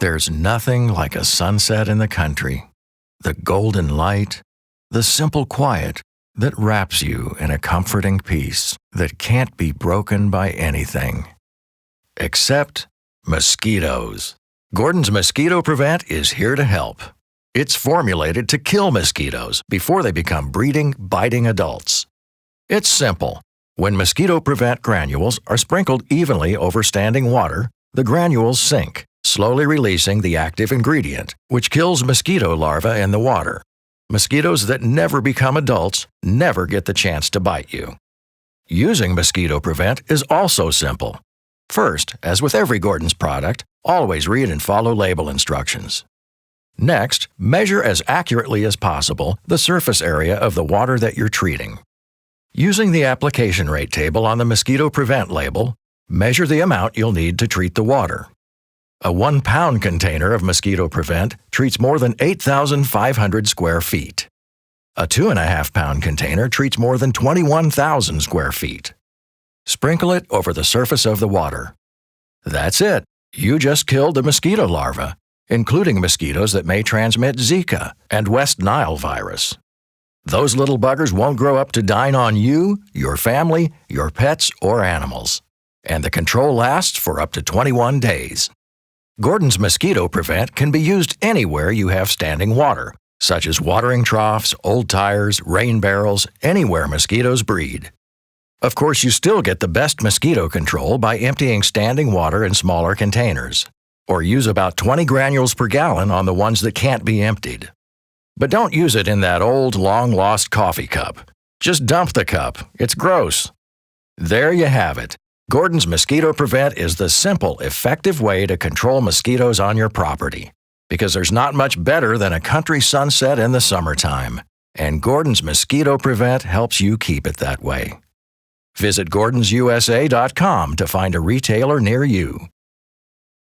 There's nothing like a sunset in the country, the golden light, the simple quiet that wraps you in a comforting peace that can't be broken by anything. Except mosquitoes. Gordon's Mosquito Prevent is here to help. It's formulated to kill mosquitoes before they become breeding, biting adults. It's simple. When Mosquito Prevent granules are sprinkled evenly over standing water, the granules sink, slowly releasing the active ingredient, which kills mosquito larvae in the water. Mosquitoes that never become adults never get the chance to bite you. Using Mosquito Prevent is also simple. First, as with every Gordon's product, always read and follow label instructions. Next, measure as accurately as possible the surface area of the water that you're treating. Using the application rate table on the Mosquito Prevent label, measure the amount you'll need to treat the water. A 1-pound container of Mosquito Prevent treats more than 8,500 square feet. A 2.5-pound container treats more than 21,000 square feet. Sprinkle it over the surface of the water. That's it. You just killed the mosquito larvae, including mosquitoes that may transmit Zika and West Nile virus. Those little buggers won't grow up to dine on you, your family, your pets, or animals. And the control lasts for up to 21 days. Gordon's Mosquito Prevent can be used anywhere you have standing water, such as watering troughs, old tires, rain barrels, anywhere mosquitoes breed. Of course, you still get the best mosquito control by emptying standing water in smaller containers, or use about 20 granules per gallon on the ones that can't be emptied. But don't use it in that old, long-lost coffee cup. Just dump the cup. It's gross. There you have it. Gordon's Mosquito Prevent is the simple, effective way to control mosquitoes on your property, because there's not much better than a country sunset in the summertime, and Gordon's Mosquito Prevent helps you keep it that way. Visit GordonsUSA.com to find a retailer near you.